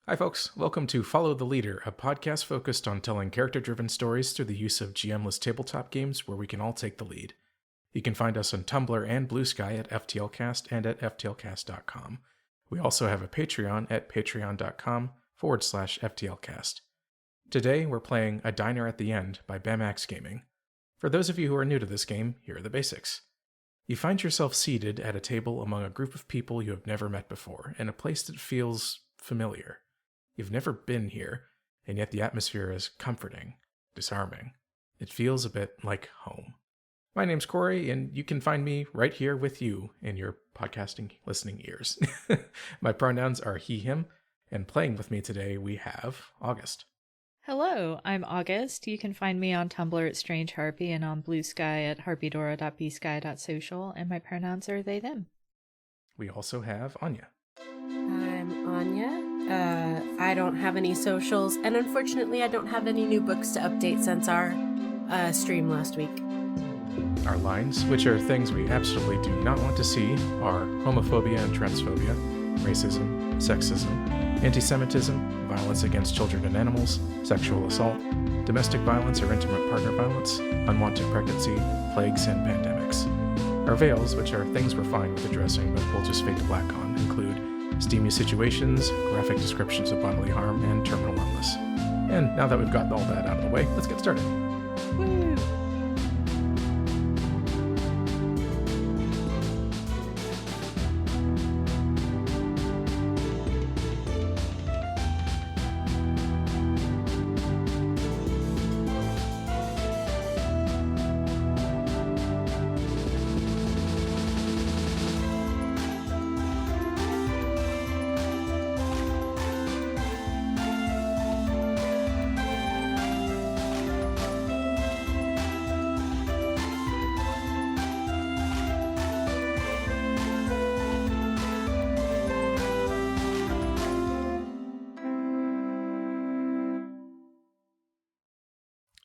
Hi, folks. Welcome to Follow the Leader, a podcast focused on telling character-driven stories through the use of GM-less tabletop games where we can all take the lead. You can find us on Tumblr and Blue Sky at FTLcast and at FTLcast.com. We also have a Patreon at patreon.com/FTLcast. Today, we're playing A Diner at the End by Bamax Gaming. For those of you who are new to this game, here are the basics. You find yourself seated at a table among a group of people you have never met before, in a place that feels familiar. You've never been here, and yet the atmosphere is comforting, disarming. It feels a bit like home. My name's Cory, and you can find me right here with you in your podcasting listening ears. My pronouns are he, him, and playing with me today we have August. Hello, I'm August. You can find me on Tumblr at Strange Harpy and on Blue Sky at harpydora.bsky.social, and my pronouns are they, them. We also have Annya. I'm Annya. I don't have any socials, and unfortunately I don't have any new books to update since our stream last week. Our lines, which are things we absolutely do not want to see, are homophobia and transphobia, racism, sexism, anti-Semitism, violence against children and animals, sexual assault, domestic violence or intimate partner violence, unwanted pregnancy, plagues, and pandemics. Our veils, which are things we're fine with addressing but we'll just fade to black on, include steamy situations, graphic descriptions of bodily harm, and terminal illness. And now that we've gotten all that out of the way, let's get started. Woo!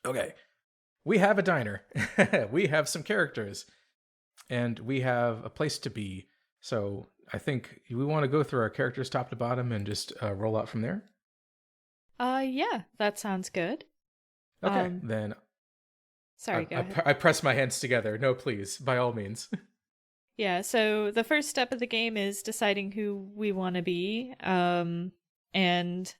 Okay, we have a diner, we have some characters, and we have a place to be. So I think we want to go through our characters top to bottom and just roll out from there. Yeah, that sounds good. Okay, then. Sorry, go ahead. I press my hands together. No, please, by all means. Yeah, so the first step of the game is deciding who we want to be. And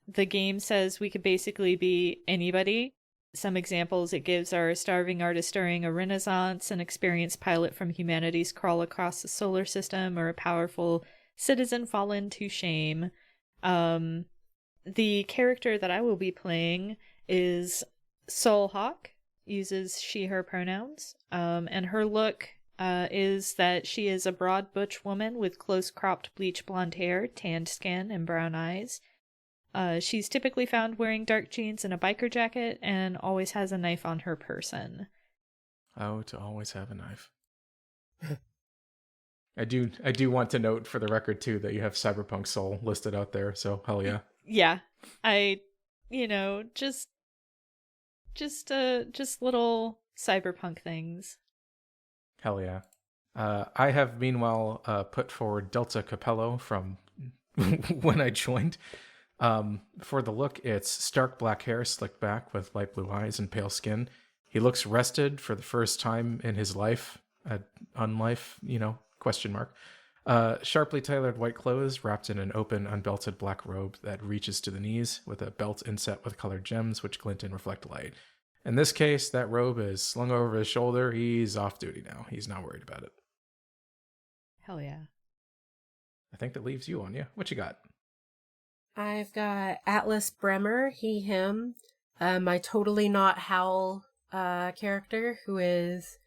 the game says we could basically be anybody. Some examples it gives are a starving artist during a renaissance, an experienced pilot from humanity's crawl across the solar system, or a powerful citizen fallen to shame. The character that I will be playing is Soulhawk, uses she, her pronouns, and her look is that she is a broad butch woman with close-cropped bleach blonde hair, tanned skin, and brown eyes. She's typically found wearing dark jeans and a biker jacket, and always has a knife on her person. Oh, to always have a knife. I do want to note for the record too that you have Cyberpunk Soul listed out there, so hell yeah. Yeah, just little cyberpunk things. Hell yeah. I have meanwhile put forward Delta Capello from when I joined. For the look, it's stark black hair slicked back with light blue eyes and pale skin. He looks rested for the first time in his life, unlife, question mark. Sharply tailored white clothes wrapped in an open, unbelted black robe that reaches to the knees with a belt inset with colored gems which glint and reflect light. In this case, that robe is slung over his shoulder. He's off duty now. He's not worried about it. Hell yeah. I think that leaves you, Annya. What you got? I've got Atlas Bremer, he, him, my totally not Howl character, who has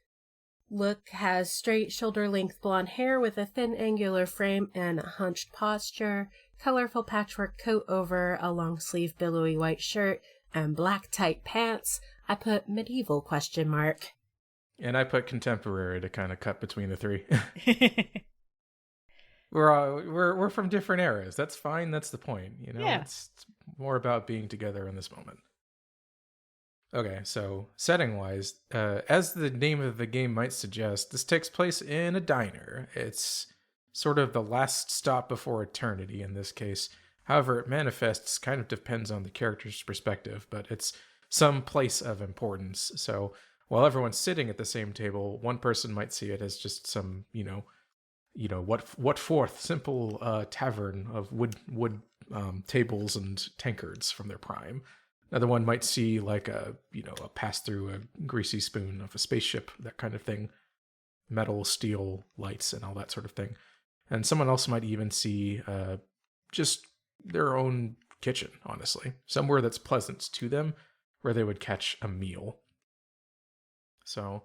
straight shoulder-length blonde hair with a thin angular frame and a hunched posture, colorful patchwork coat over a long-sleeve billowy white shirt, and black tight pants. I put medieval ? And I put contemporary to kind of cut between the three. We're from different eras. That's fine. That's the point. Yeah. It's more about being together in this moment. Okay, so setting-wise, as the name of the game might suggest, this takes place in a diner. It's sort of the last stop before eternity in this case. However it manifests kind of depends on the character's perspective, but it's some place of importance. So while everyone's sitting at the same table, one person might see it as just some, what forth simple tavern of wood tables and tankards from their prime. Another one might see like a pass through a greasy spoon of a spaceship, that kind of thing, metal, steel, lights, and all that sort of thing. And someone else might even see just their own kitchen, honestly, somewhere that's pleasant to them, where they would catch a meal. So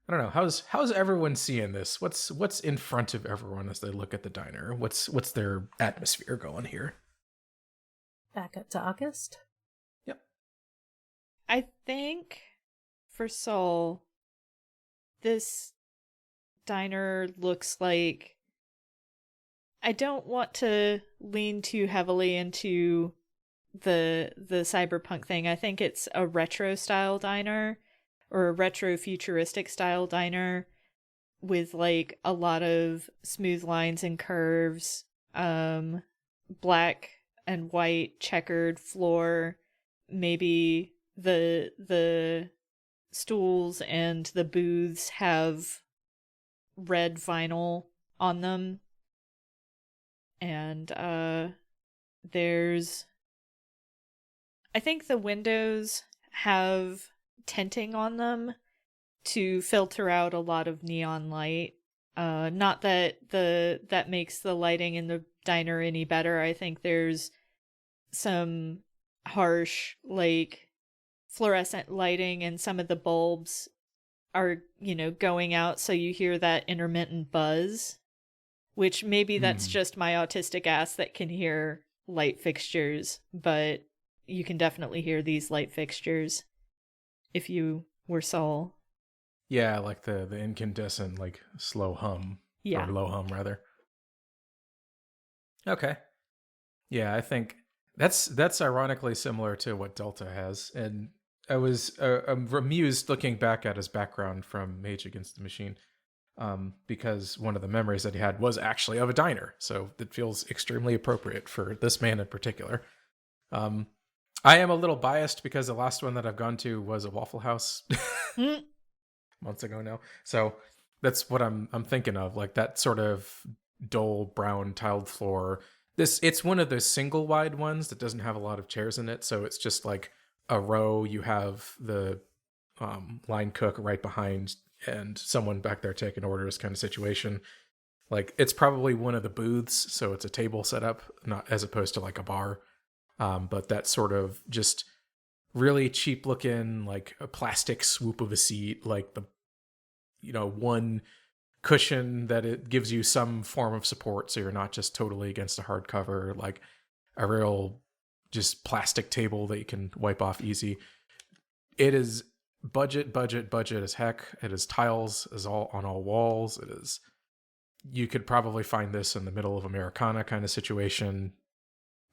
I don't know. How's everyone seeing this? What's in front of everyone as they look at the diner? What's their atmosphere going here? Back up to August. Yep. I think for Sol, this diner looks like, I don't want to lean too heavily into the cyberpunk thing. I think it's a retro style diner, or a retro futuristic style diner, with like a lot of smooth lines and curves, black and white checkered floor, maybe the stools and the booths have red vinyl on them, and I think the windows have tinting on them to filter out a lot of neon light. Not that that makes the lighting in the diner any better. I think there's some harsh, like, fluorescent lighting, and some of the bulbs are, going out, so you hear that intermittent buzz, which maybe that's just my autistic ass that can hear light fixtures, but you can definitely hear these light fixtures if you were Sol. Yeah, like the incandescent, like, slow hum. Yeah. Or low hum, rather. Okay. Yeah, I think that's ironically similar to what Delta has. And I'm amused looking back at his background from Mage Against the Machine, because one of the memories that he had was actually of a diner. So it feels extremely appropriate for this man in particular. I am a little biased because the last one that I've gone to was a Waffle House months ago now. So that's what I'm thinking of, like that sort of dull brown tiled floor. It's one of those single wide ones that doesn't have a lot of chairs in it, so it's just like a row. You have the line cook right behind and someone back there taking orders, kind of situation. Like, it's probably one of the booths, so it's a table set up, not as opposed to like a bar. But that sort of just really cheap looking, like a plastic swoop of a seat, like the one cushion that it gives you some form of support, so you're not just totally against a hardcover, like a real just plastic table that you can wipe off easy. It is budget as heck. It is tiles as all on all walls. It is, you could probably find this in the middle of Americana kind of situation.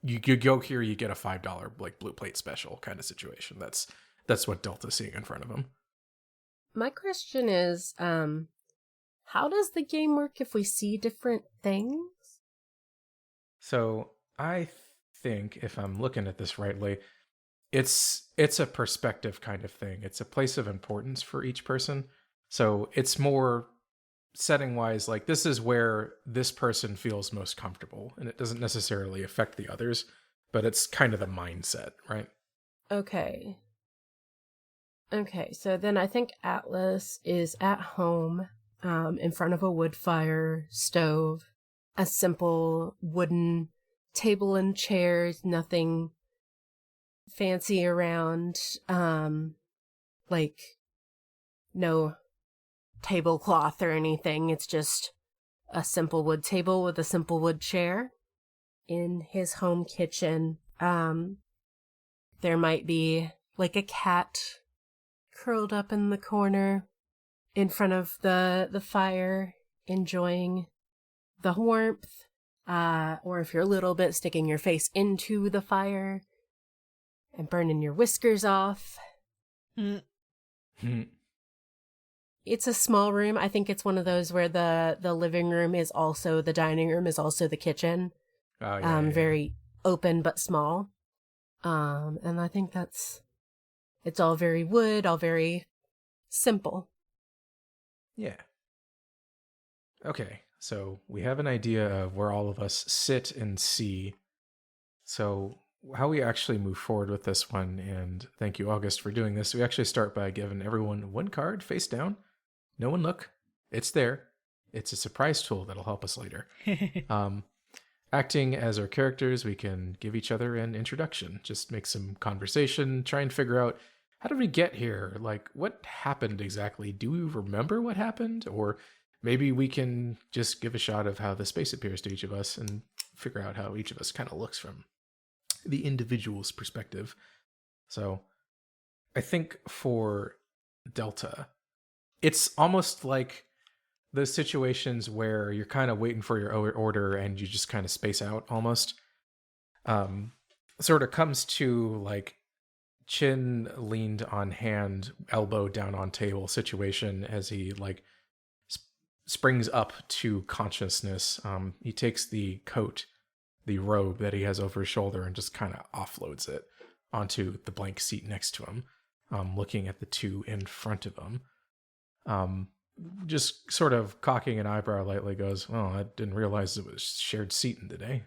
You go here, you get a $5 like blue plate special kind of situation. That's what Delta's seeing in front of him. My question is, how does the game work if we see different things? So I think, if I'm looking at this rightly, it's a perspective kind of thing. It's a place of importance for each person. So it's more setting wise, like, this is where this person feels most comfortable, and it doesn't necessarily affect the others, but it's kind of the mindset, right? Okay, so then I think Atlas is at home, in front of a wood fire stove, a simple wooden table and chairs, nothing fancy around, like no tablecloth or anything. It's just a simple wood table with a simple wood chair. In his home kitchen, there might be like a cat curled up in the corner in front of the fire, enjoying the warmth, or if you're a little bit, sticking your face into the fire and burning your whiskers off. It's a small room. I think it's one of those where the living room is also the dining room, is also the kitchen. Oh, yeah, Very open but small. And I think it's all very wood, all very simple. Yeah. Okay, so we have an idea of where all of us sit and see. So how we actually move forward with this one, and thank you, August, for doing this. We actually start by giving everyone one card face down. No one look. It's there. It's a surprise tool that'll help us later. Acting as our characters, we can give each other an introduction. Just make some conversation, try and figure out, how did we get here? Like, what happened exactly? Do we remember what happened? Or maybe we can just give a shot of how the space appears to each of us and figure out how each of us kind of looks from the individual's perspective. So I think for Delta, it's almost like those situations where you're kind of waiting for your order and you just kind of space out almost. Sort of comes to like chin leaned on hand, elbow down on table situation as he like springs up to consciousness. He takes the coat, the robe that he has over his shoulder, and just kind of offloads it onto the blank seat next to him, looking at the two in front of him. Just sort of cocking an eyebrow lightly goes, "Oh, I didn't realize it was shared seating today."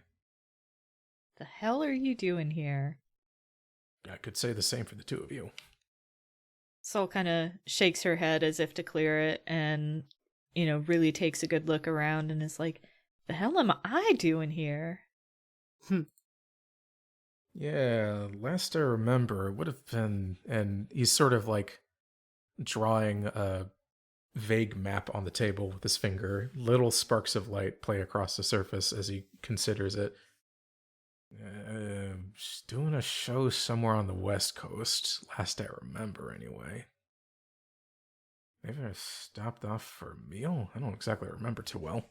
The hell are you doing here? I could say the same for the two of you. Sol kind of shakes her head as if to clear it and, really takes a good look around and is like, the hell am I doing here? Yeah, last I remember, it would have been, and he's sort of like drawing a vague map on the table with his finger. Little sparks of light play across the surface as he considers it. Just doing a show somewhere on the West Coast, last I remember anyway. Maybe I stopped off for a meal? I don't exactly remember too well.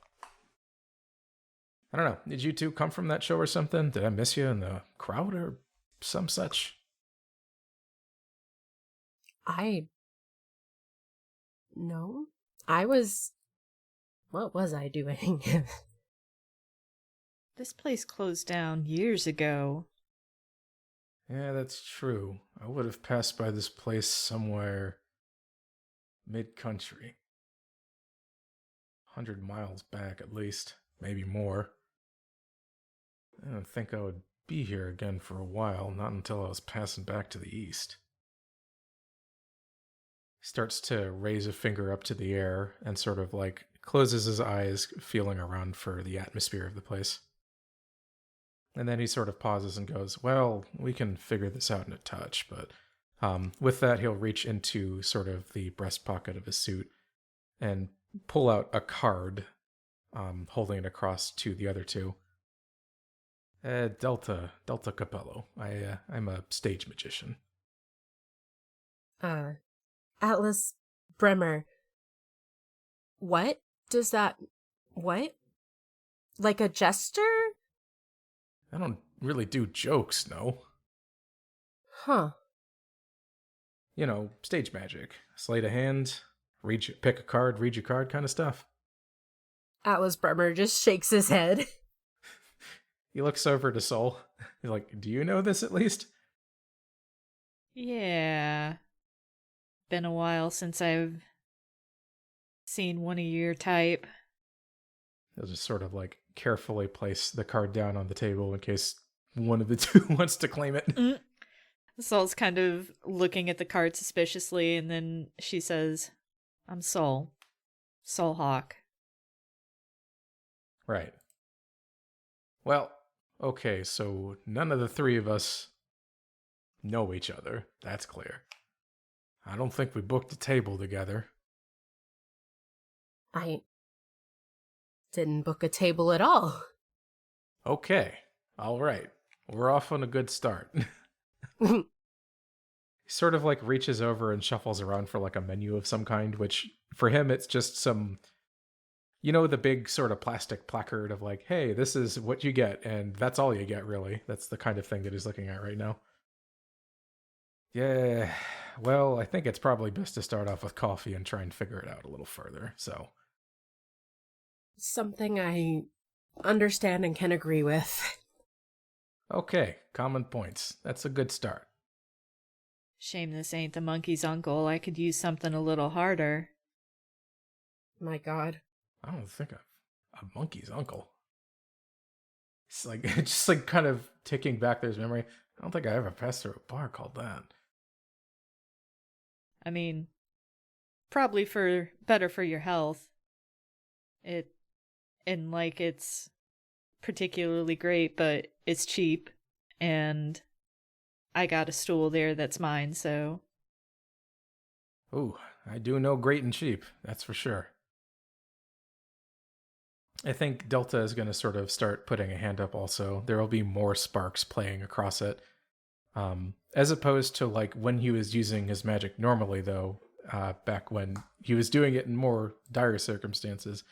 I don't know. Did you two come from that show or something? Did I miss you in the crowd or some such? No. What was I doing? This place closed down years ago. Yeah, that's true. I would have passed by this place somewhere mid-country. 100 miles back at least, maybe more. I don't think I would be here again for a while, not until I was passing back to the east. He starts to raise a finger up to the air and sort of like closes his eyes, feeling around for the atmosphere of the place. And then he sort of pauses and goes, well, we can figure this out in a touch, but with that, he'll reach into sort of the breast pocket of his suit and pull out a card, holding it across to the other two. Delta Capello. I'm a stage magician. Atlas Bremer. What? Does that... What? Like a jester? I don't really do jokes, no. Huh. Stage magic. Sleight of hand, pick a card, read your card kind of stuff. Atlas Bremer just shakes his head. He looks over to Sol. He's like, do you know this at least? Yeah. Been a while since I've seen one of your type. He'll just sort of like carefully place the card down on the table in case one of the two wants to claim it. Sol's kind of looking at the card suspiciously, and then she says, I'm Sol. Sol Hawk. Right. Well, okay, so none of the three of us know each other. That's clear. I don't think we booked a table together. I didn't book a table at all. Okay, all right. We're off on a good start. He sort of like reaches over and shuffles around for like a menu of some kind, which for him it's just some, the big sort of plastic placard of like, hey, this is what you get, and that's all you get, really. That's the kind of thing that he's looking at right now. Yeah, well, I think it's probably best to start off with coffee and try and figure it out a little further, so. Something I understand and can agree with. Okay, common points. That's a good start. Shame this ain't the monkey's uncle. I could use something a little harder. My God. I don't think a monkey's uncle. It's like just like kind of ticking back there's memory. I don't think I ever passed through a bar called that. I mean, probably for better for your health. It's particularly great, but it's cheap, and I got a stool there that's mine, so. Ooh, I do know great and cheap, that's for sure. I think Delta is going to sort of start putting a hand up also. There will be more sparks playing across it. As opposed to like when he was using his magic normally, though, back when he was doing it in more dire circumstances.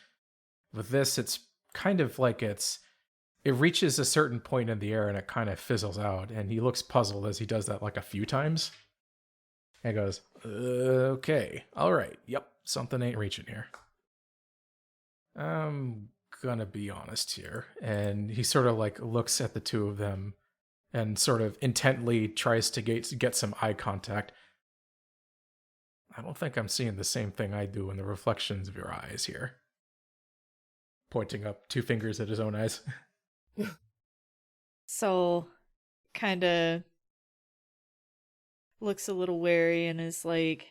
With this, it's kind of like it reaches a certain point in the air and it kind of fizzles out. And he looks puzzled as he does that like a few times. And goes, okay, all right, yep, something ain't reaching here. I'm gonna be honest here. And he sort of like looks at the two of them and sort of intently tries to get some eye contact. I don't think I'm seeing the same thing I do in the reflections of your eyes here. Pointing up 2 fingers at his own eyes. Soul kind of looks a little wary and is like,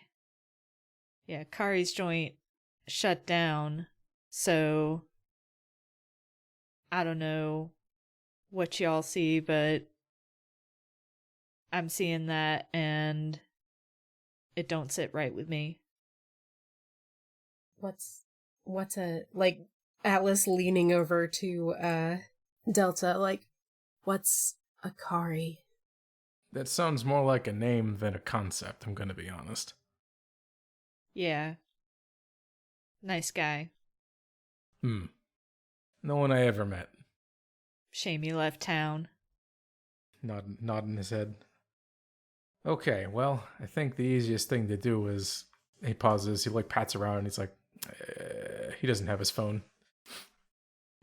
yeah, Kari's joint shut down, so I don't know what y'all see, but I'm seeing that and it don't sit right with me. What's a, like, Atlas leaning over to Delta, like, what's a Cory? That sounds more like a name than a concept, I'm gonna be honest. Yeah. Nice guy. No one I ever met. Shame he left town. Nodding his head. Okay, well, I think the easiest thing to do is he pauses, he like pats around, and he's like, he doesn't have his phone.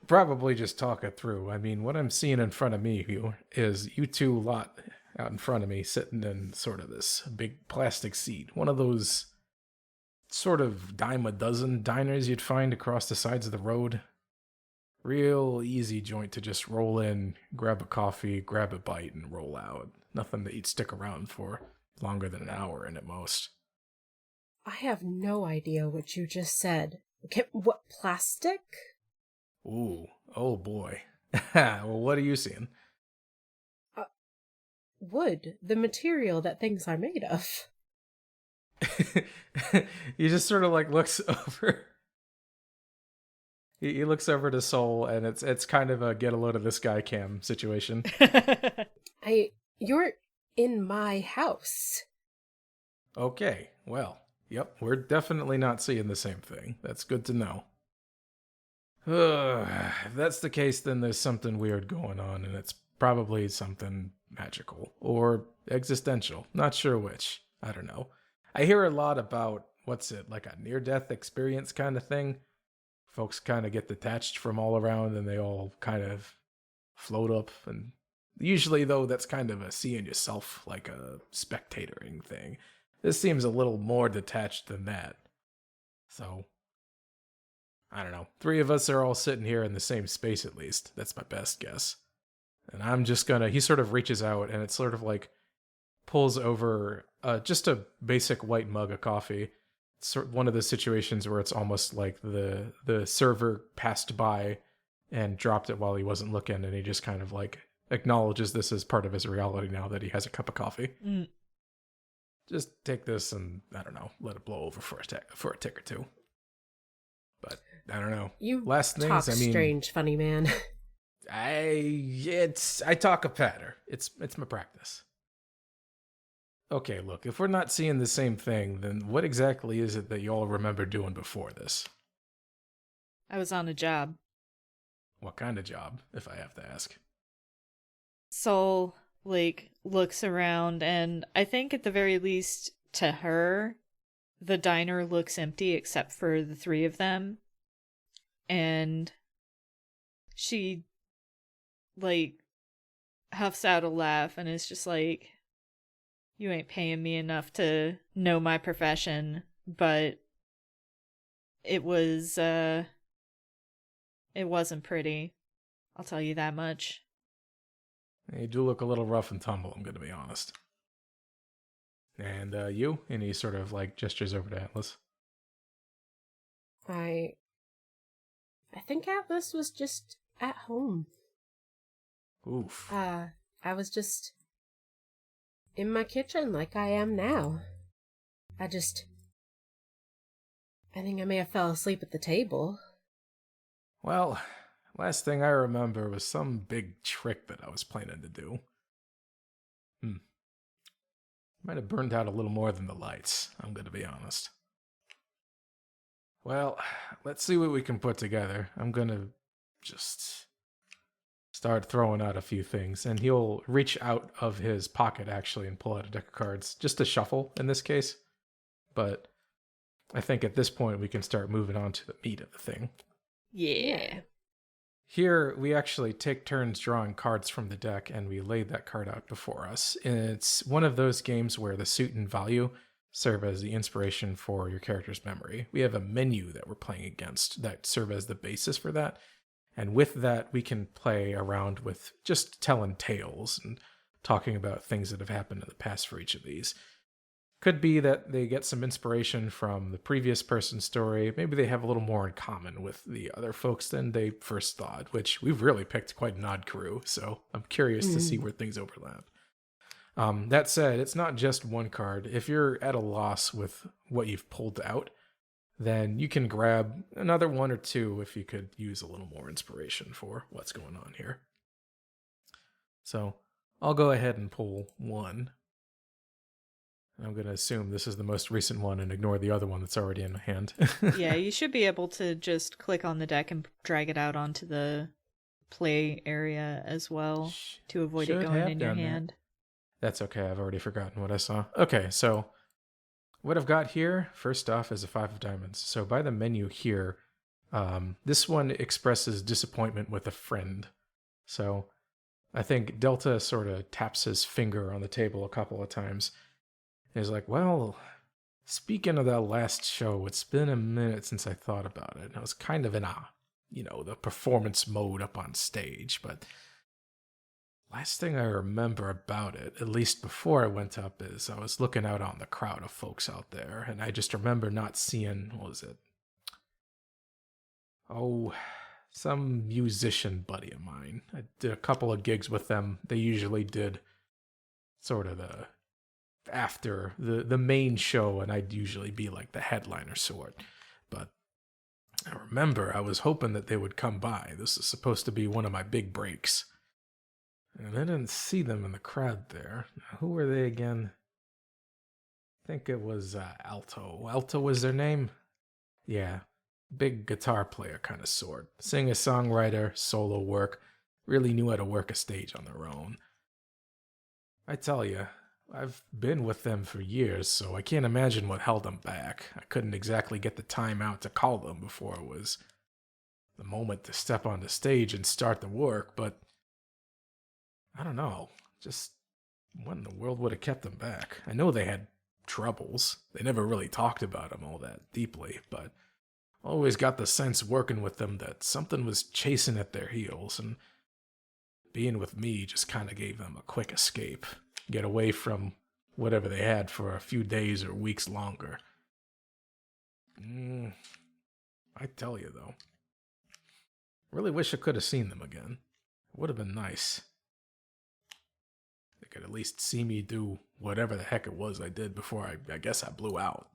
Probably just talk it through. I mean, what I'm seeing in front of me is you two lot out in front of me sitting in sort of this big plastic seat. One of those sort of dime a dozen diners you'd find across the sides of the road. Real easy joint to just roll in, grab a coffee, grab a bite, and roll out. Nothing that you'd stick around for longer than an hour in at most. I have no idea what you just said. What, plastic? Ooh, oh boy. Well, what are you seeing? Wood, the material that things are made of. He just sort of like looks over. He looks over to Soul, and it's kind of a get a load of this guy cam situation. You're in my house. Okay, well, yep, we're definitely not seeing the same thing. That's good to know. If that's the case, then there's something weird going on, and it's probably something magical or existential. Not sure which. I don't know. I hear a lot about, like a near-death experience kind of thing. Folks kind of get detached from all around, and they all kind of float up. And usually, though, that's kind of a seeing yourself, like a spectatoring thing. This seems a little more detached than that. So, I don't know. 3 of us are all sitting here in the same space, at least. That's my best guess. And I'm just gonna... He sort of reaches out, and it's sort of like pulls over just a basic white mug of coffee. It's sort of one of the situations where it's almost like the server passed by and dropped it while he wasn't looking, and he just kind of like acknowledges this as part of his reality now that he has a cup of coffee. Just take this and, I don't know, let it blow over for a tick or two. But I don't know. You last things, talk I mean, strange, funny man. I talk a patter. It's my practice. Okay, look, if we're not seeing the same thing, then what exactly is it that y'all remember doing before this? I was on a job. What kind of job, if I have to ask? Soul, like, looks around, and I think at the very least, to her, the diner looks empty except for the 3 of them. And she, like, huffs out a laugh and is just like, you ain't paying me enough to know my profession, but it wasn't pretty. I'll tell you that much. You do look a little rough and tumble, I'm going to be honest. And you? And he sort of like gestures over to Atlas. I think Atlas was just at home. Oof. I was just in my kitchen like I am now. I think I may have fell asleep at the table. Well, last thing I remember was some big trick that I was planning to do. Might have burned out a little more than the lights, I'm going to be honest. Well, let's see what we can put together. I'm going to just start throwing out a few things. And he'll reach out of his pocket, actually, and pull out a deck of cards. Just to shuffle, in this case. But I think at this point, we can start moving on to the meat of the thing. Yeah. Here, we actually take turns drawing cards from the deck, and we lay that card out before us. And it's one of those games where the suit and value serve as the inspiration for your character's memory. We have a menu that we're playing against that serve as the basis for that. And with that, we can play around with just telling tales and talking about things that have happened in the past for each of these. Could be that they get some inspiration from the previous person's story. Maybe they have a little more in common with the other folks than they first thought, which we've really picked quite an odd crew, so I'm curious to see where things overlap. That said, it's not just one card. If you're at a loss with what you've pulled out, then you can grab another one or two if you could use a little more inspiration for what's going on here. So I'll go ahead and pull one. I'm going to assume this is the most recent one and ignore the other one that's already in my hand. Yeah, you should be able to just click on the deck and drag it out onto the play area as well to avoid it going in your hand. That's okay. I've already forgotten what I saw. Okay, so what I've got here, first off, is a 5 of diamonds. So by the menu here, this one expresses disappointment with a friend. So I think Delta sort of taps his finger on the table a couple of times. He's like, well, speaking of that last show, it's been a minute since I thought about it. I was kind of in the performance mode up on stage, but last thing I remember about it, at least before I went up, is I was looking out on the crowd of folks out there, and I just remember not seeing, what was it? Oh, some musician buddy of mine. I did a couple of gigs with them. They usually did sort of after the main show, and I'd usually be like the headliner sort. But I remember I was hoping that they would come by. This is supposed to be one of my big breaks. And I didn't see them in the crowd there. Who were they again? I think it was Alto. Alto was their name? Yeah. Big guitar player kind of sort. Singer-songwriter, solo work. Really knew how to work a stage on their own. I tell you, I've been with them for years, so I can't imagine what held them back. I couldn't exactly get the time out to call them before it was the moment to step on the stage and start the work, but I don't know. Just what in the world would have kept them back? I know they had troubles. They never really talked about them all that deeply, but I always got the sense working with them that something was chasing at their heels, and being with me just kind of gave them a quick escape. Get away from whatever they had for a few days or weeks longer. I tell you, though, really wish I could have seen them again. It would have been nice. They could at least see me do whatever the heck it was I did before I guess I blew out.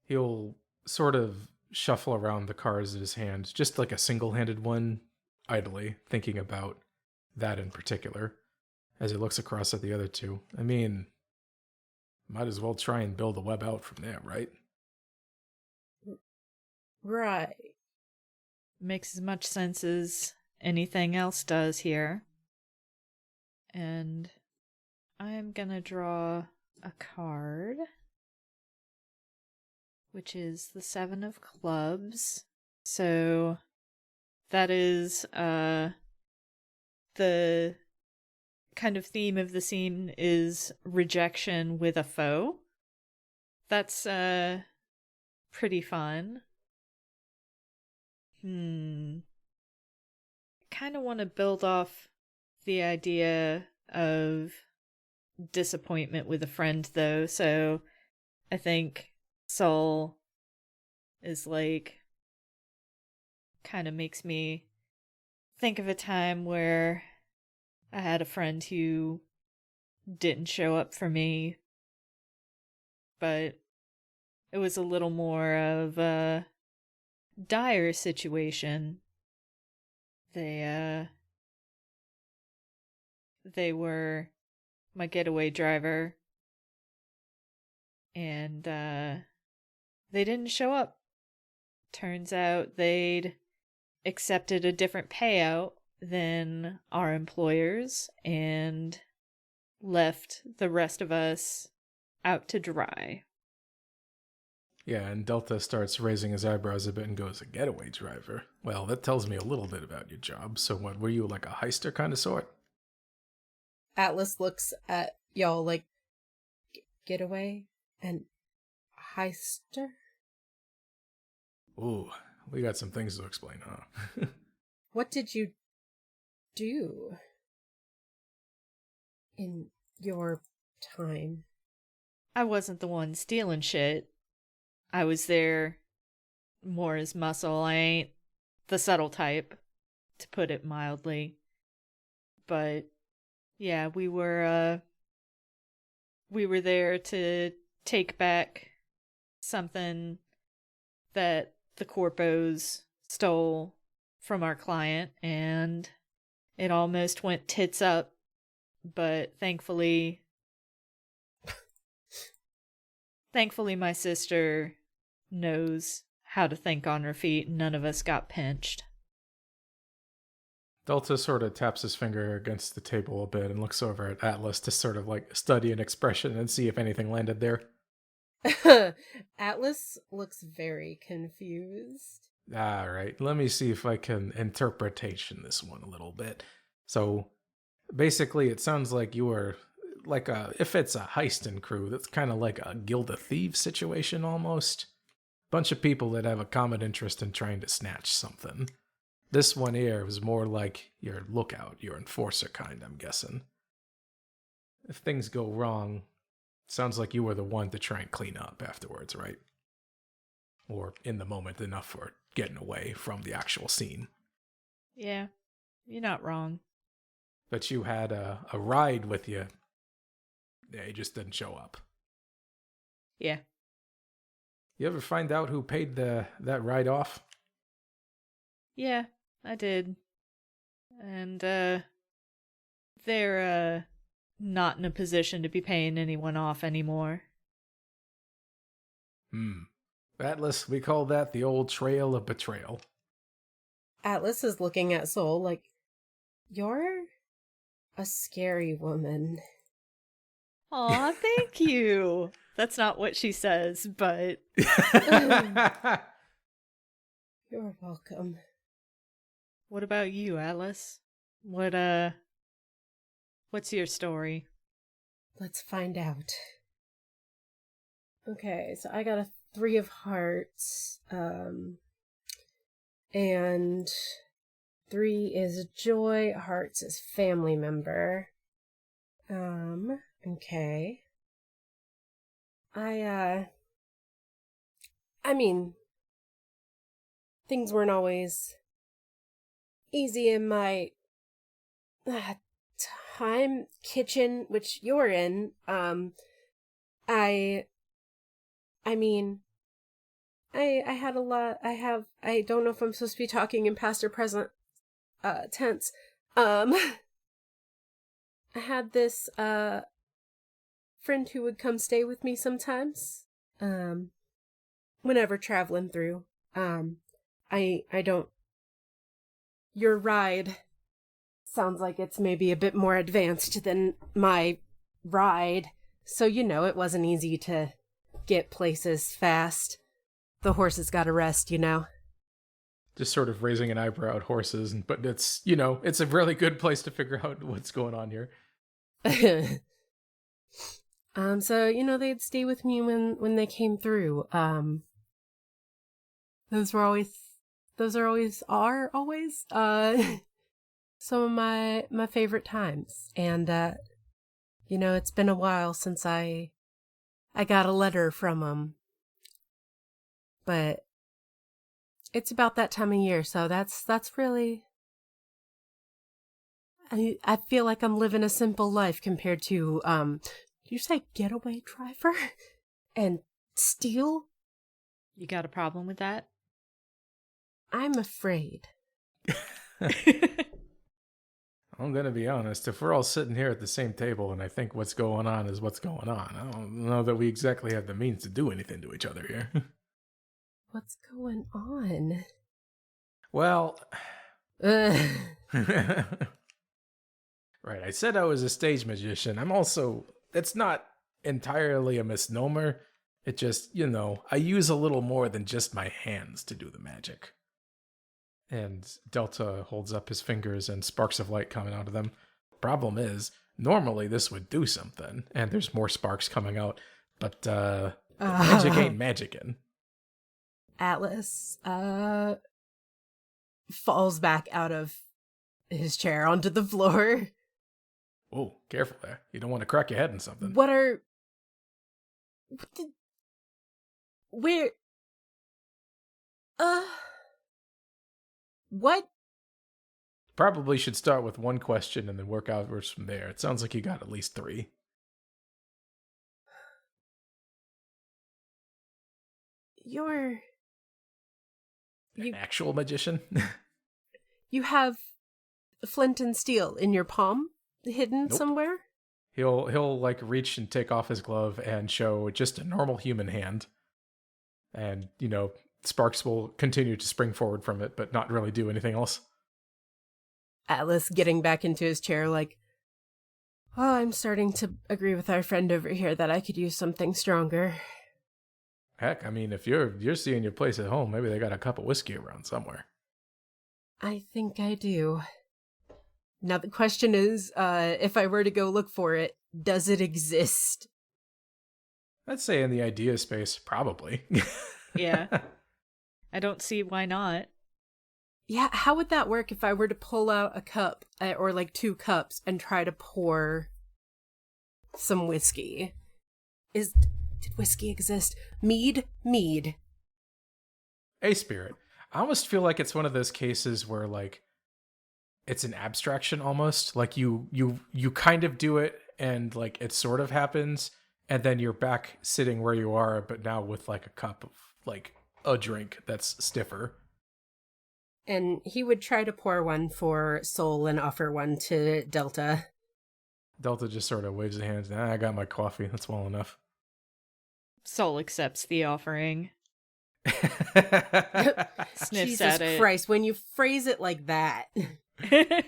He'll sort of shuffle around the cards in his hand, just like a single-handed one, idly, thinking about that in particular. As he looks across at the other two. I mean, might as well try and build a web out from there, right? Right. Makes as much sense as anything else does here. And I'm gonna draw a card, which is the 7 of clubs. So that is the kind of theme of the scene is rejection with a foe. That's pretty fun. Kind of want to build off the idea of disappointment with a friend, though, so I think Soul is like, kind of makes me think of a time where I had a friend who didn't show up for me, but it was a little more of a dire situation. They were my getaway driver, and they didn't show up. Turns out they'd accepted a different payout than our employers and left the rest of us out to dry. Yeah, and Delta starts raising his eyebrows a bit and goes, "A getaway driver? Well, that tells me a little bit about your job. So what, were you like a heister kind of sort?" Atlas looks at y'all like, getaway and heister? Ooh, we got some things to explain, huh? What did you do in your time? I wasn't the one stealing shit. I was there more as muscle. I ain't the subtle type, to put it mildly. But yeah, we were there to take back something that the corpos stole from our client, and it almost went tits up, but thankfully my sister knows how to think on her feet, and none of us got pinched. Delta sort of taps his finger against the table a bit and looks over at Atlas to sort of like study an expression and see if anything landed there. Atlas looks very confused. All right, let me see if I can interpretation this one a little bit. So basically, it sounds like you were like if it's a heist and crew, that's kind of like a guild of thieves situation almost. Bunch of people that have a common interest in trying to snatch something. This one here was more like your lookout, your enforcer kind, I'm guessing. If things go wrong, sounds like you were the one to try and clean up afterwards, right? Or in the moment enough for getting away from the actual scene. Yeah, you're not wrong. But you had a ride with you. Yeah, he just didn't show up. Yeah. You ever find out who paid that ride off? Yeah, I did. And, they're, not in a position to be paying anyone off anymore. Atlas, we call that the old trail of betrayal. Atlas is looking at Soul like, you're a scary woman. Aw, thank you. That's not what she says, but... You're welcome. What about you, Atlas? What's your story? Let's find out. Okay, so I got a 3 of hearts, and 3 is joy, hearts is family member. Okay. I mean, things weren't always easy in my time kitchen, which you're in. I mean, I had a lot. I don't know if I'm supposed to be talking in past or present tense. I had this friend who would come stay with me sometimes. Whenever traveling through. I don't. Your ride sounds like it's maybe a bit more advanced than my ride. So, it wasn't easy to get places fast. The horses got to rest, Just sort of raising an eyebrow at horses, but it's, it's a really good place to figure out what's going on here. So, they'd stay with me when they came through. Those are always some of my favorite times. And, it's been a while since I got a letter from them. But it's about that time of year, so that's really... I feel like I'm living a simple life compared to, did you say getaway driver? And steal? You got a problem with that? I'm afraid. I'm going to be honest. If we're all sitting here at the same table and I think what's going on is what's going on, I don't know that we exactly have the means to do anything to each other here. What's going on? Well... Right, I said I was a stage magician. I'm also... It's not entirely a misnomer. It just, I use a little more than just my hands to do the magic. And Delta holds up his fingers and sparks of light coming out of them. Problem is, normally this would do something, and there's more sparks coming out, but the magic ain't magicking. Atlas falls back out of his chair onto the floor. Oh, careful there. You don't want to crack your head in something. Where? What? Probably should start with one question and then work outwards from there. It sounds like you got at least 3. You're... An actual magician? You have flint and steel in your palm? Hidden somewhere? He'll like reach and take off his glove and show just a normal human hand. And, sparks will continue to spring forward from it, but not really do anything else. Atlas getting back into his chair like, oh, I'm starting to agree with our friend over here that I could use something stronger. Heck, I mean, if you're seeing your place at home, maybe they got a cup of whiskey around somewhere. I think I do. Now the question is, if I were to go look for it, does it exist? I'd say in the idea space, probably. Yeah. I don't see why not. Yeah, how would that work if I were to pull out a cup, or like 2 cups, and try to pour some whiskey? Did whiskey exist? Mead? A spirit. I almost feel like it's one of those cases where, like, it's an abstraction almost. Like, you kind of do it, and, like, it sort of happens, and then you're back sitting where you are, but now with, like, a cup of, like, a drink that's stiffer. And he would try to pour one for Soul and offer one to Delta. Delta just sort of waves his hands. I got my coffee. That's well enough. Soul accepts the offering. Sniffs Jesus at it. Christ, when you phrase it like that.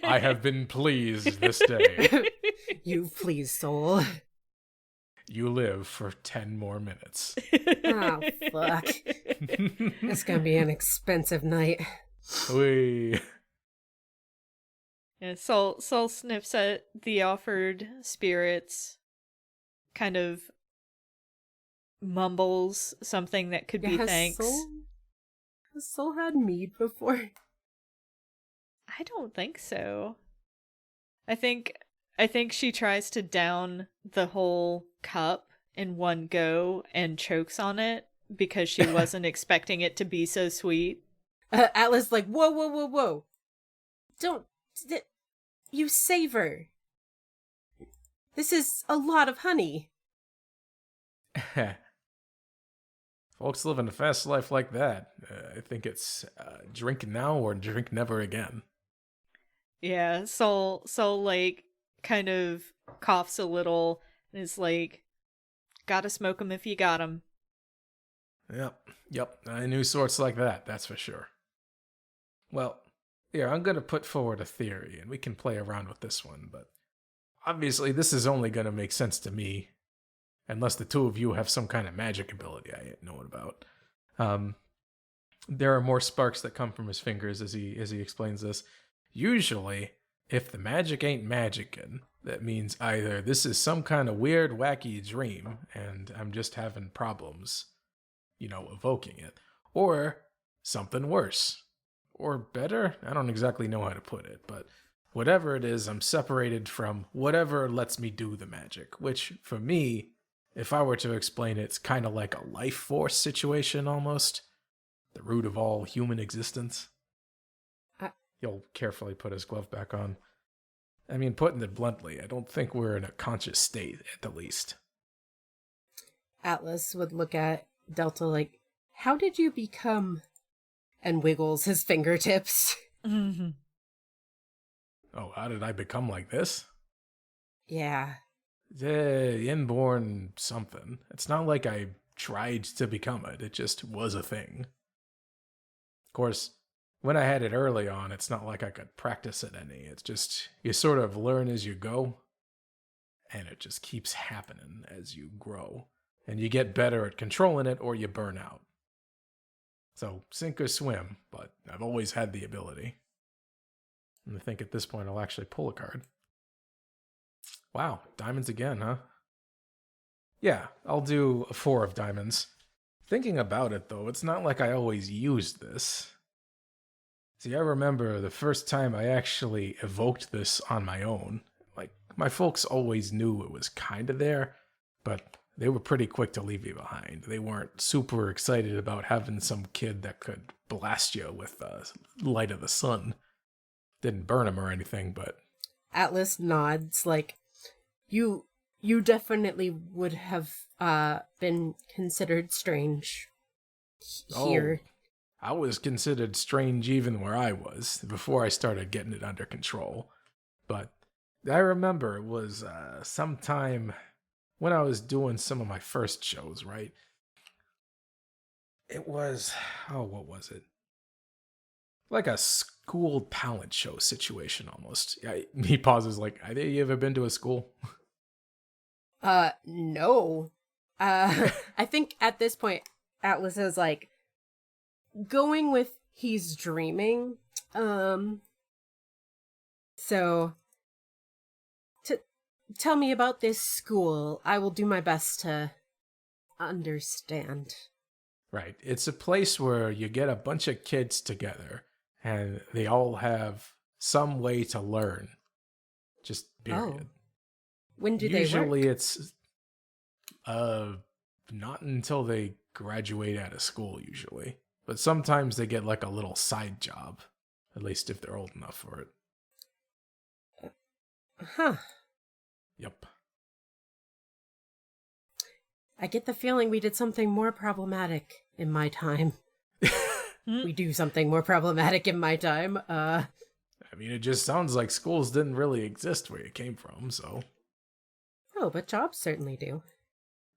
I have been pleased this day. You've pleased, Soul. You live for 10 more minutes. Oh, fuck. It's gonna be an expensive night. Wee. Yeah, Soul sniffs at the offered spirits, kind of mumbles something that could be thanks. Has Soul had mead before? I don't think so. I think she tries to down the whole cup in one go and chokes on it because she wasn't expecting it to be so sweet. Atlas like, whoa. Don't... You savor. This is a lot of honey. Folks living a fast life like that, I think it's drink now or drink never again. Yeah, Soul like kind of coughs a little and is like, gotta smoke 'em if you got 'em. Yep, I knew sorts like that, that's for sure. Well, here, I'm going to put forward a theory, and we can play around with this one, but obviously this is only going to make sense to me, unless the two of you have some kind of magic ability I ain't knowing about. There are more sparks that come from his fingers as he explains this. Usually, if the magic ain't magicking, that means either this is some kind of weird, wacky dream, and I'm just having problems, evoking it, or something worse. Or better? I don't exactly know how to put it, but whatever it is, I'm separated from whatever lets me do the magic, which, for me, if I were to explain it, it's kind of like a life force situation almost. The root of all human existence. He'll carefully put his glove back on. I mean, putting it bluntly, I don't think we're in a conscious state, at the least. Atlas would look at Delta like, how did you become... and wiggles his fingertips. Mm-hmm. Oh, how did I become like this? Yeah. Inborn something. It's not like I tried to become it. It just was a thing. Of course, when I had it early on, it's not like I could practice it any. It's just, you sort of learn as you go, and it just keeps happening as you grow. And you get better at controlling it, or you burn out. So, sink or swim, but I've always had the ability. And I think at this point I'll actually pull a card. Wow, diamonds again, huh? Yeah, I'll do a 4 of diamonds. Thinking about it, though, it's not like I always used this. See, I remember the first time I actually evoked this on my own. Like, my folks always knew it was kinda there, but they were pretty quick to leave me behind. They weren't super excited about having some kid that could blast you with the light of the sun. Didn't burn him or anything, but... Atlas nods, like, you definitely would have been considered strange here. Oh, I was considered strange even where I was, before I started getting it under control. But I remember it was sometime when I was doing some of my first shows, right? It was, what was it? Like a school talent show situation almost. Yeah, he pauses like, have you ever been to a school? No. I think at this point, Atlas is like, going with he's dreaming. So, tell me about this school. I will do my best to understand. Right. It's a place where you get a bunch of kids together and they all have some way to learn. Just period. Oh. When do Usually they work? it's not until they graduate out of school usually. But sometimes they get like a little side job, at least if they're old enough for it. Huh. Yep. I get the feeling we did something more problematic in my time. We do something more problematic in my time. I mean, it just sounds like schools didn't really exist where you came from, so... Oh, but jobs certainly do.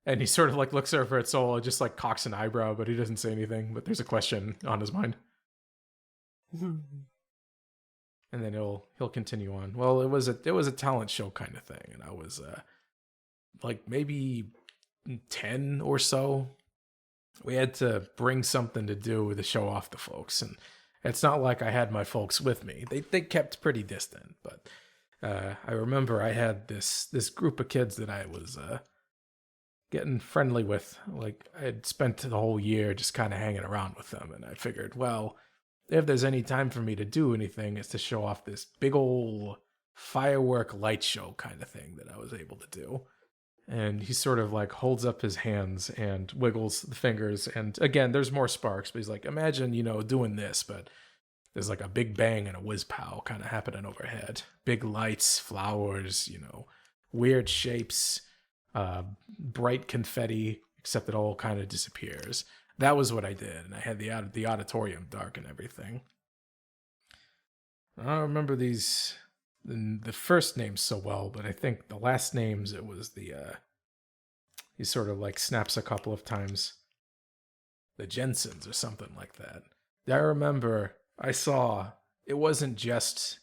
And he sort of like looks over at Soul and just like cocks an eyebrow, but he doesn't say anything, but there's a question on his mind. And then he'll continue on. Well, it was a talent show kind of thing, and I was like maybe 10 or so. We had to bring something to do to show off the folks, and it's not like I had my folks with me. They kept pretty distant, but I remember I had this group of kids that I was getting friendly with. Like, I had spent the whole year just kind of hanging around with them, and I figured, well, if there's any time for me to do anything, it's to show off this big old firework light show kind of thing that I was able to do. And he sort of like holds up his hands and wiggles the fingers. And again, there's more sparks, but he's like, imagine, doing this, but there's like a big bang and a whiz pow kind of happening overhead. Big lights, flowers, weird shapes, bright confetti, except it all kind of disappears. That was what I did. And I had the auditorium dark and everything. I don't remember the first names so well, but I think the last names, it was he sort of like snaps a couple of times. The Jensens or something like that. I remember I saw it wasn't just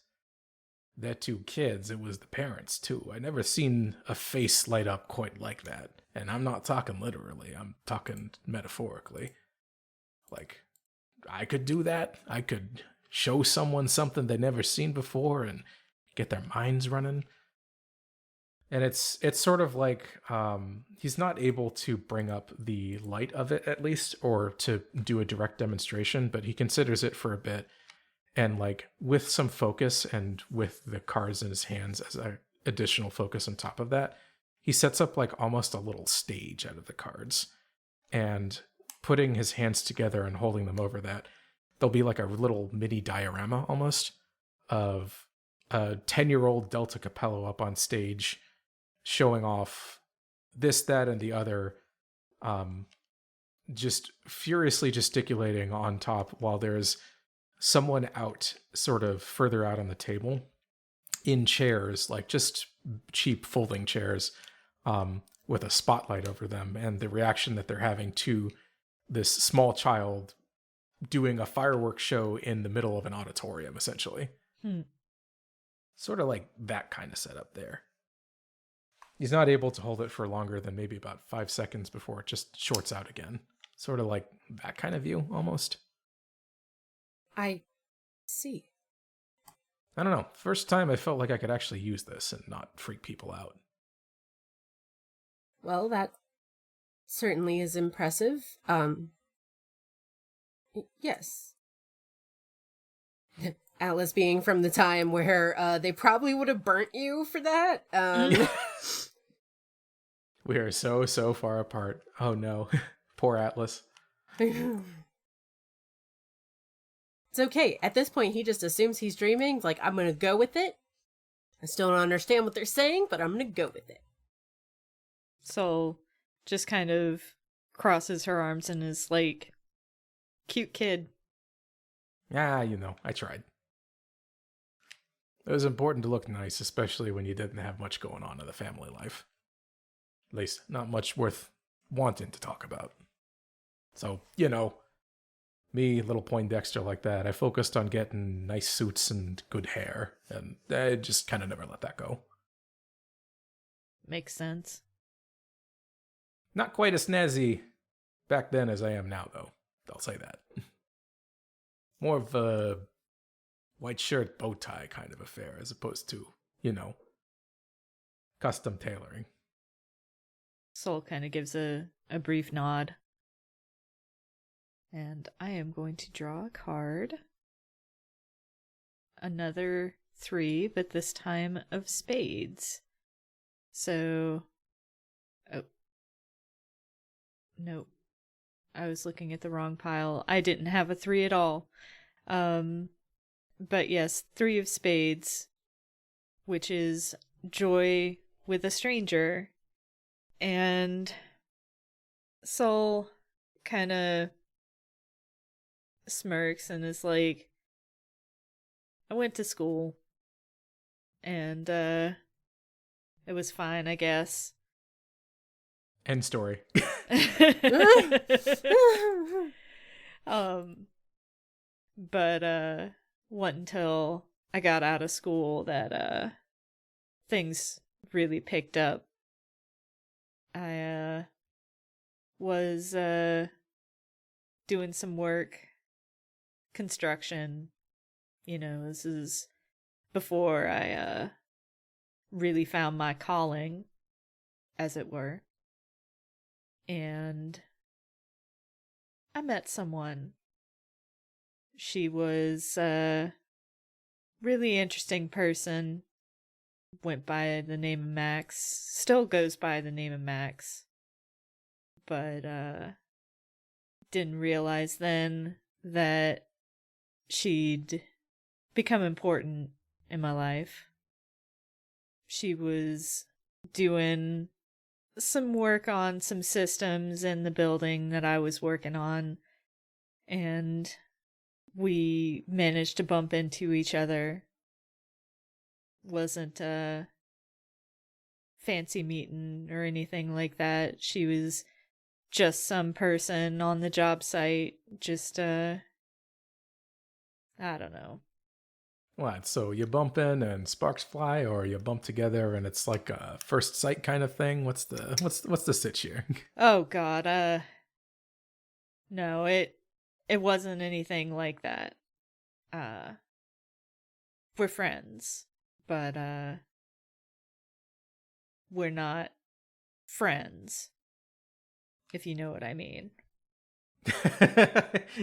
their 2 kids, it was the parents too. I never seen a face light up quite like that. And I'm not talking literally, I'm talking metaphorically. Like, I could do that. I could show someone something they'd never seen before and get their minds running. And it's sort of like he's not able to bring up the light of it at least, or to do a direct demonstration, but he considers it for a bit, and like with some focus and with the cards in his hands as a additional focus on top of that, he sets up like almost a little stage out of the cards, and putting his hands together and holding them over that, there'll be like a little mini diorama almost of a 10-year-old Delta Capello up on stage showing off this, that, and the other, just furiously gesticulating on top, while there's someone out sort of further out on the table in chairs, like just cheap folding chairs, with a spotlight over them, and the reaction that they're having to this small child doing a fireworks show in the middle of an auditorium, essentially. Sort of like that kind of setup there. He's not able to hold it for longer than maybe about 5 seconds before it just shorts out again. Sort of like that kind of view, almost. I see. I don't know. First time I felt like I could actually use this and not freak people out. Well, that certainly is impressive. Yes. Alice being from the time where they probably would have burnt you for that. We are so far apart. Oh no. Poor Atlas. It's okay. At this point, he just assumes he's dreaming. Like, I'm going to go with it. I still don't understand what they're saying, but I'm going to go with it. Sol just kind of crosses her arms and is like, cute kid. Yeah, I tried. It was important to look nice, especially when you didn't have much going on in the family life. At least, not much worth wanting to talk about. So, me, little Poindexter like that, I focused on getting nice suits and good hair, and I just kind of never let that go. Makes sense. Not quite as snazzy back then as I am now, though. I'll say that. More of a white shirt, bow tie kind of affair, as opposed to, custom tailoring. Sol kind of gives a brief nod. And I am going to draw a card. Another 3, but this time of spades. So... Oh. Nope. I was looking at the wrong pile. I didn't have a 3 at all. But yes, 3 of spades, which is joy with a stranger. And Sol kind of smirks and is like, I went to school and it was fine, I guess. End story. But wasn't until I got out of school that things really picked up. I was doing some work, construction. This is before I really found my calling, as it were. And I met someone. She was a really interesting person. Went by the name of Max. Still goes by the name of Max. But didn't realize then that she'd become important in my life. She was doing some work on some systems in the building that I was working on, and we managed to bump into each other. Wasn't a fancy meeting or anything like that. She was just some person on the job site, just I don't know. What? So you bump in and sparks fly, or you bump together and it's like a first sight kind of thing? What's the sitch here? Oh God, no, it wasn't anything like that. We're friends, but we're not friends, if you know what I mean.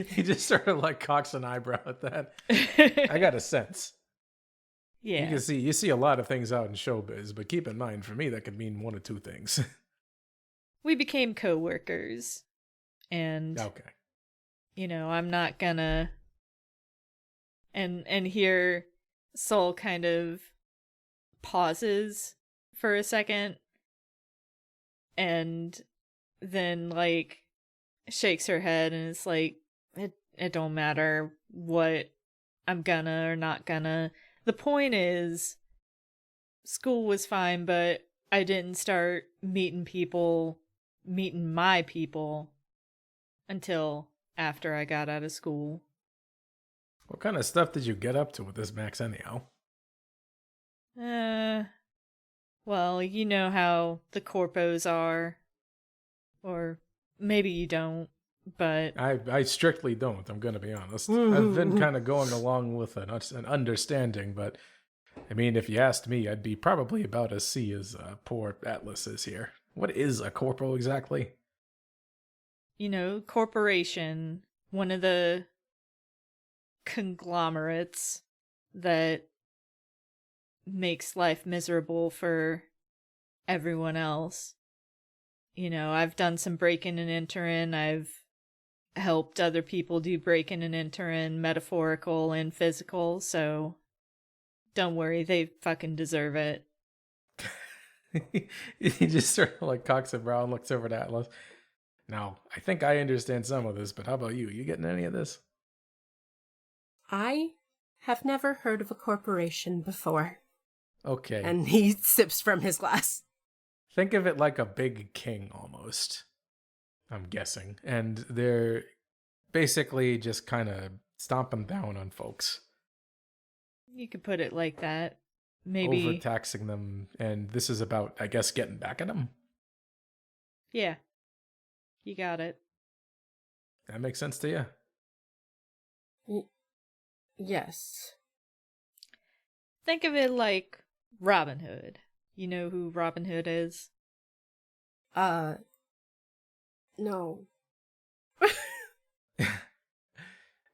He just sort of like cocks an eyebrow at that. I got a sense. Yeah. You see a lot of things out in showbiz, but keep in mind, for me, that could mean one of two things. We became co-workers, and Okay. I'm not gonna. And here, Soul kind of pauses for a second, and then like shakes her head and is like, it don't matter what I'm gonna or not gonna. The point is, school was fine, but I didn't start meeting my people, until after I got out of school. What kind of stuff did you get up to with this Max anyhow? Well, you know how the corpos are. Or maybe you don't, but... I strictly don't, I'm going to be honest. I've been kind of going along with an understanding, but I mean, if you asked me, I'd be probably about as C as poor Atlas is here. What is a corpo exactly? Corporation, one of the conglomerates that makes life miserable for everyone else. I've done some break-in and enter-in. I've helped other people do break-in and enter-in, metaphorical and physical, so don't worry, they fucking deserve it. He just sort of like cocks a brow and looks over at Atlas. Now, I think I understand some of this, but how about you? You getting any of this? I have never heard of a corporation before. Okay. And he sips from his glass. Think of it like a big king almost, I'm guessing. And they're basically just kind of stomping down on folks. You could put it like that. Maybe overtaxing them, and this is about, I guess, getting back at them. Yeah. You got it. That makes sense to you? Yes. Think of it like Robin Hood. You know who Robin Hood is? No.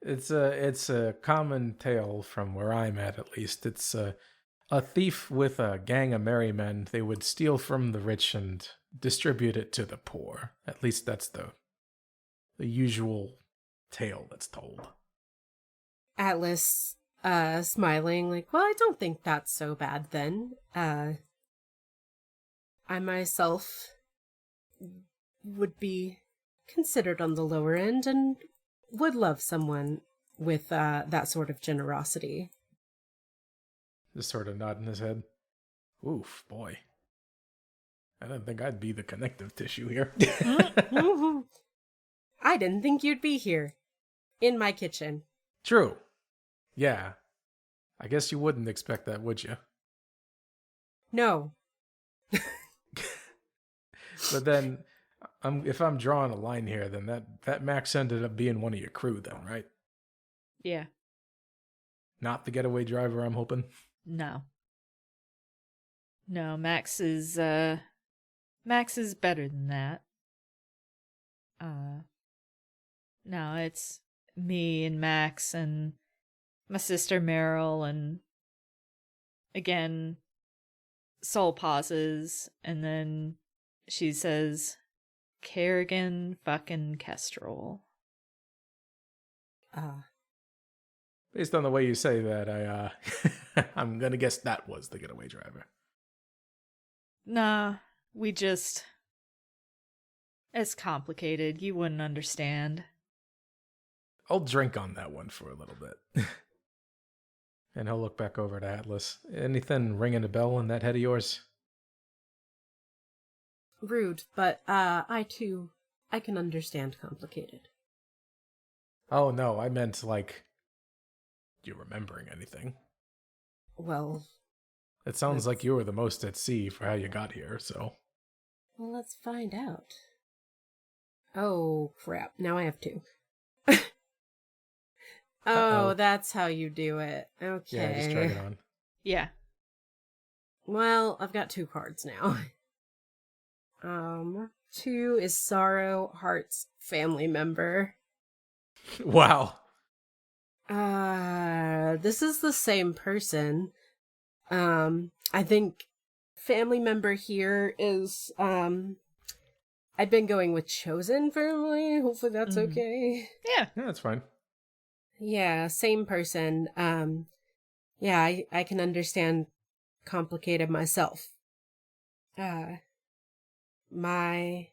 It's a common tale from where I'm at least. It's a thief with a gang of merry men. They would steal from the rich and distribute it to the poor. At least that's the usual tale that's told. Atlas, smiling, like, well, I don't think that's so bad then. I myself would be considered on the lower end and would love someone with that sort of generosity. Just sort of nodding his head. Oof, boy. I didn't think I'd be the connective tissue here. I didn't think you'd be here. In my kitchen. True. Yeah. I guess you wouldn't expect that, would you? No. But then, if I'm drawing a line here, then that Max ended up being one of your crew then, right? Yeah. Not the getaway driver, I'm hoping? No. No, Max is better than that. No, it's me and Max and my sister Meryl, and again, Soul pauses, and then she says, Kerrigan fucking Kestrel. Based on the way you say that, I'm gonna guess that was the getaway driver. Nah, it's complicated. You wouldn't understand. I'll drink on that one for a little bit. And he'll look back over to Atlas. Anything ringing a bell in that head of yours? Rude, but I can understand complicated. Oh no, I meant like, you remembering anything. Well... It sounds like you were the most at sea for how you got here, so... Well, let's find out. Oh, crap. Now I have two. Oh, that's how you do it. Okay. Yeah, just drag it on. Yeah. Well, I've got two cards now. Two is Sorrow Heart's family member. Wow. This is the same person. I think family member here is, I've been going with chosen family. Hopefully that's okay. Yeah. Yeah, that's fine. Yeah, same person. Yeah, I can understand complicated myself. My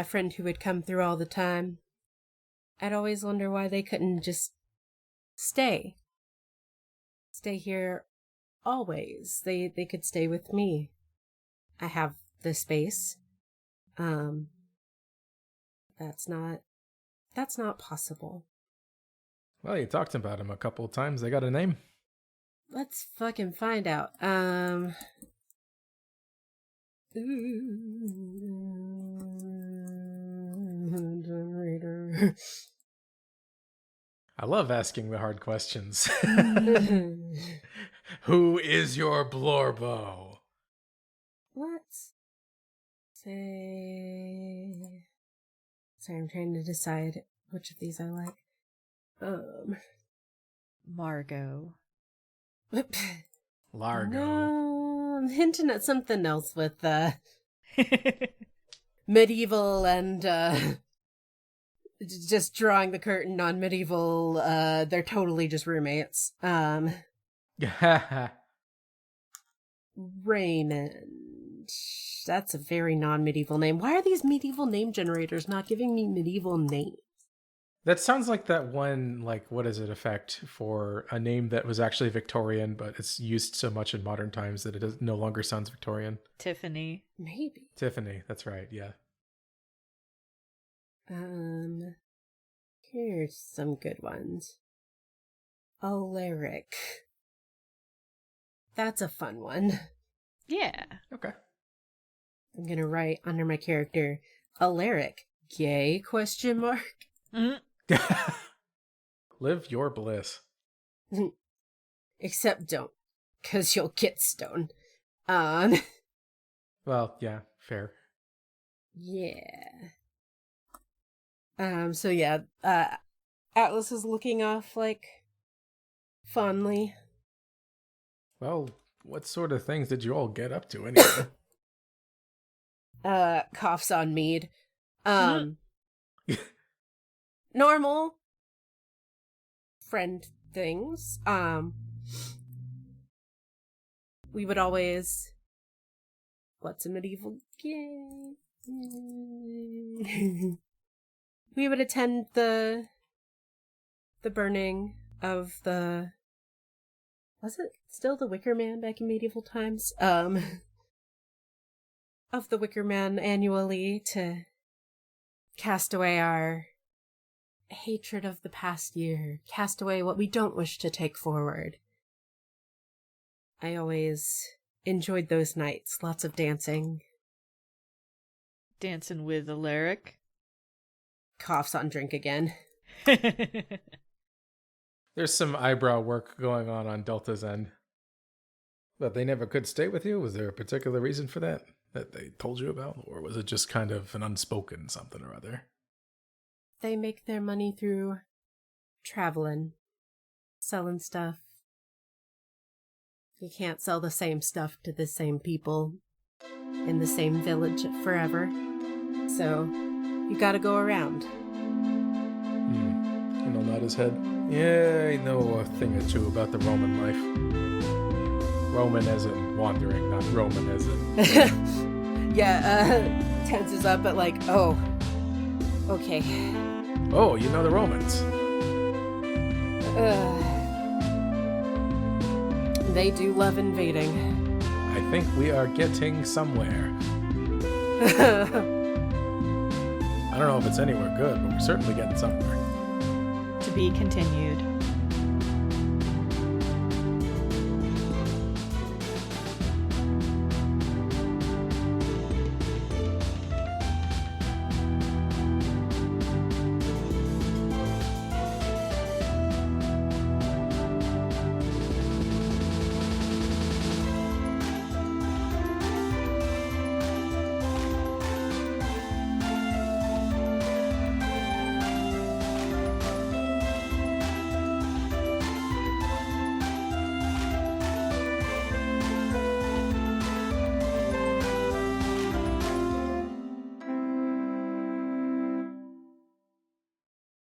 friend who would come through all the time, I'd always wonder why they couldn't just stay here always. They could stay with me. I have the space. That's not possible. Well, you talked about him a couple of times. They got a name? Let's fucking find out. I love asking the hard questions. Who is your Blorbo? Let's say... Sorry, I'm trying to decide which of these I like. Margot. Largo. No, I'm hinting at something else with medieval and just drawing the curtain on medieval. They're totally just roommates. Raymond. That's a very non-medieval name. Why are these medieval name generators not giving me medieval names? That sounds like that one, like, what is it, effect for a name that was actually Victorian, but it's used so much in modern times that it no longer sounds Victorian. Tiffany. Maybe. Tiffany, that's right, yeah. Here's some good ones. Alaric. That's a fun one. Yeah. Okay. I'm gonna write under my character, Alaric, gay, question mark. Mm-hmm. Live your bliss. Except don't, because you'll get stoned. Well, yeah, fair. Yeah. So yeah, Atlas is looking off, like, fondly. Well, what sort of things did you all get up to anyway? Coughs on mead. Normal friend things. We would always... What's a medieval game? We would attend the burning of the... Was it still the Wicker Man back in medieval times? Of the Wicker Man annually to cast away our hatred of the past year, cast away what we don't wish to take forward. I always enjoyed those nights. Lots of dancing. Dancing with Alaric. Coughs on drink again. There's some eyebrow work going on Delta's end. But they never could stay with you? Was there a particular reason for that they told you about? Or was it just kind of an unspoken something or other? They make their money through traveling, selling stuff. You can't sell the same stuff to the same people in the same village forever. So, you gotta go around. And I'll nod his head. Yeah, I know a thing or two about the Roman life. Roman as in wandering, not Roman as in... Tenses up at like, oh, okay. Oh, you know the Romans. They do love invading. I think we are getting somewhere. I don't know if it's anywhere good, but we're certainly getting somewhere. To be continued.